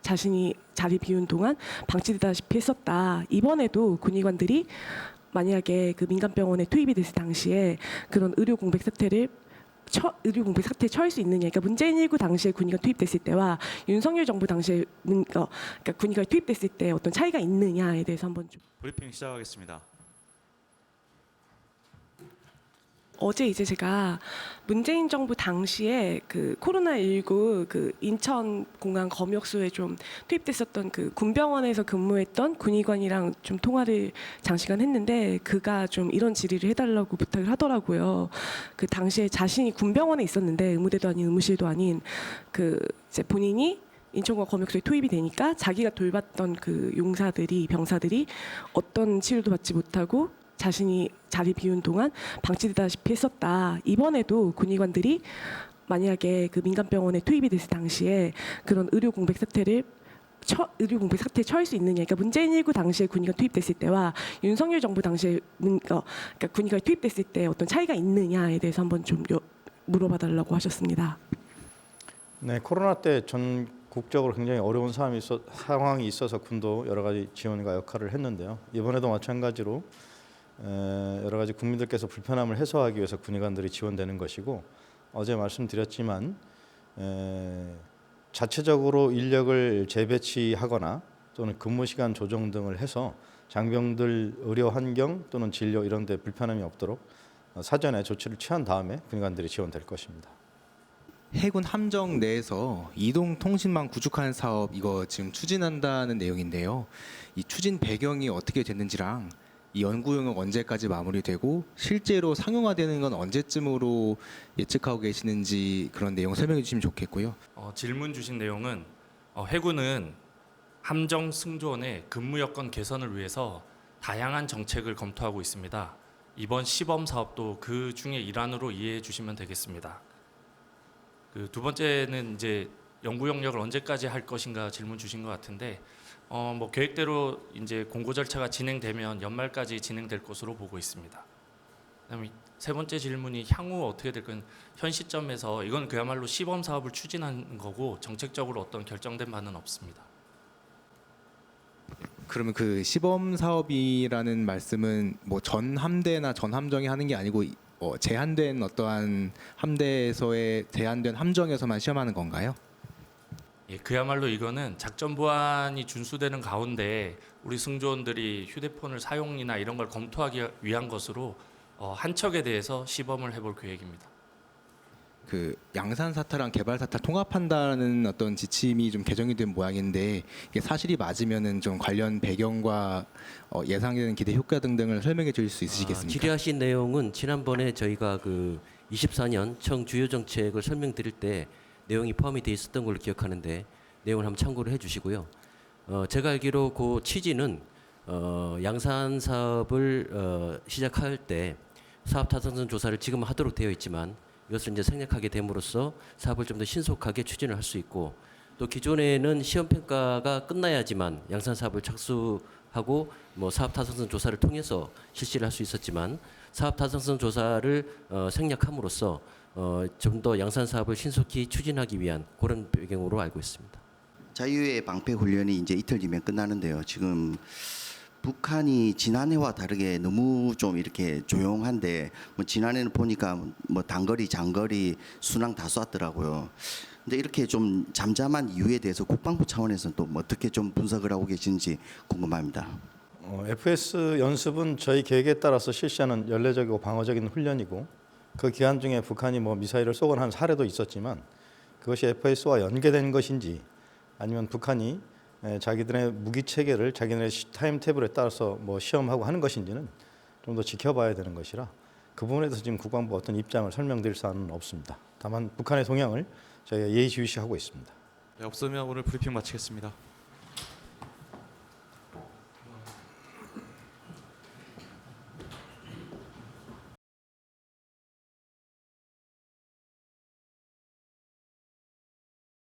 자신이 자리 비운 동안 방치되다시피 했었다. 이번에도 군의관들이 만약에 그 민간병원에 투입이 됐을 당시에 그런 의료 공백 사태에 처할 수 있느냐. 그러니까 문재인 1구 당시에 군의관 투입됐을 때와 윤석열 정부 당시에 그러니까 군의관 투입됐을 때 어떤 차이가 있느냐에 대해서 한번 좀. 브리핑 시작하겠습니다. 어제 이제 제가 문재인 정부 당시에 그 코로나19 그 인천 공항 검역소에 좀 투입됐었던 그 군병원에서 근무했던 군의관이랑 좀 통화를 장시간 했는데 그가 좀 이런 질의를 해달라고 부탁을 하더라고요. 그 당시에 자신이 군병원에 있었는데 의무대도 아닌 의무실도 아닌 그 이제 본인이 인천공항 검역소에 투입이 되니까 자기가 돌봤던 그 용사들이 병사들이 어떤 치료도 받지 못하고 자신이 자리 비운 동안 방치되다시피 했었다. 이번에도 군의관들이 만약에 그 민간병원에 투입이 됐을 당시에 그런 의료 공백 사태에 처할 수 있느냐. 그러니까 문재인 1구 당시에 군의관 투입됐을 때와 윤석열 정부 당시에 그러니까 군의관 투입됐을 때 어떤 차이가 있느냐에 대해서 한번 좀 물어봐달라고 하셨습니다. 네, 코로나 때 전국적으로 굉장히 어려운 상황이 있어서 군도 여러 가지 지원과 역할을 했는데요. 이번에도 마찬가지로 여러 가지 국민들께서 불편함을 해소하기 위해서 군의관들이 지원되는 것이고 어제 말씀드렸지만 자체적으로 인력을 재배치하거나 또는 근무 시간 조정 등을 해서 장병들 의료 환경 또는 진료 이런 데 불편함이 없도록 사전에 조치를 취한 다음에 군의관들이 지원될 것입니다. 해군 함정 내에서 이동 통신망 구축하는 사업 이거 지금 추진한다는 내용인데요. 이 추진 배경이 어떻게 됐는지랑 이 연구 용역 언제까지 마무리되고 실제로 상용화되는 건 언제쯤으로 예측하고 계시는지 그런 내용 설명해 주시면 좋겠고요. 질문 주신 내용은 해군은 함정 승조원의 근무 여건 개선을 위해서 다양한 정책을 검토하고 있습니다. 이번 시범 사업도 그 중에 일환으로 이해해 주시면 되겠습니다. 그 두 번째는 이제 연구 용역을 언제까지 할 것인가 질문 주신 것 같은데 뭐 계획대로 이제 공고 절차가 진행되면 연말까지 진행될 것으로 보고 있습니다. 그다음에 세 번째 질문이 향후 어떻게 될 건 현 시점에서 이건 그야말로 시범 사업을 추진하는 거고 정책적으로 어떤 결정된 바는 없습니다. 그러면 그 시범 사업이라는 말씀은 뭐 전 함대나 전 함정이 하는 게 아니고 제한된 어떠한 함대에서의 제한된 함정에서만 시험하는 건가요? 예, 그야말로 이거는 작전 보안이 준수되는 가운데 우리 승조원들이 휴대폰을 사용이나 이런 걸 검토하기 위한 것으로 한 척에 대해서 시범을 해볼 계획입니다. 그 양산 사타랑 개발 사타 통합한다는 어떤 지침이 좀 개정이 된 모양인데 이게 사실이 맞으면은 좀 관련 배경과 예상되는 기대 효과 등등을 설명해 주실 수 있으시겠습니까? 질의하신 내용은 지난번에 저희가 그 24년 청 주요 정책을 설명드릴 때 내용이 포함이 돼 있었던 걸로 기억하는데 내용을 한번 참고를 해주시고요. 제가 알기로 그 취지는 양산 사업을 시작할 때 사업 타당성 조사를 지금 하도록 되어 있지만 이것을 이제 생략하게 됨으로써 사업을 좀 더 신속하게 추진을 할 수 있고 또 기존에는 시험 평가가 끝나야지만 양산 사업을 착수하고 뭐 사업 타당성 조사를 통해서 실시를 할 수 있었지만 사업 타당성 조사를 생략함으로써 좀 더 양산 사업을 신속히 추진하기 위한 그런 배경으로 알고 있습니다. 자유의 방패 훈련이 이제 이틀 뒤면 끝나는데요. 지금 북한이 지난해와 다르게 너무 좀 이렇게 조용한데 뭐 지난해는 보니까 뭐 단거리, 장거리 순항 다 쐈더라고요. 근데 이렇게 좀 잠잠한 이유에 대해서 국방부 차원에서는 또 어떻게 좀 분석을 하고 계신지 궁금합니다. FS 연습은 저희 계획에 따라서 실시하는 연례적이고 방어적인 훈련이고 그 기간 중에 북한이 뭐 미사일을 쏘거나 한 사례도 있었지만 그것이 FS와 연계된 것인지 아니면 북한이 자기들의 무기 체계를 자기들의 타임 테이블에 따라서 뭐 시험하고 하는 것인지는 좀 더 지켜봐야 되는 것이라 그 부분에 대해서 지금 국방부 어떤 입장을 설명드릴 사안은 없습니다. 다만 북한의 동향을 저희가 예의주시하고 있습니다. 네, 없으면 오늘 브리핑 마치겠습니다.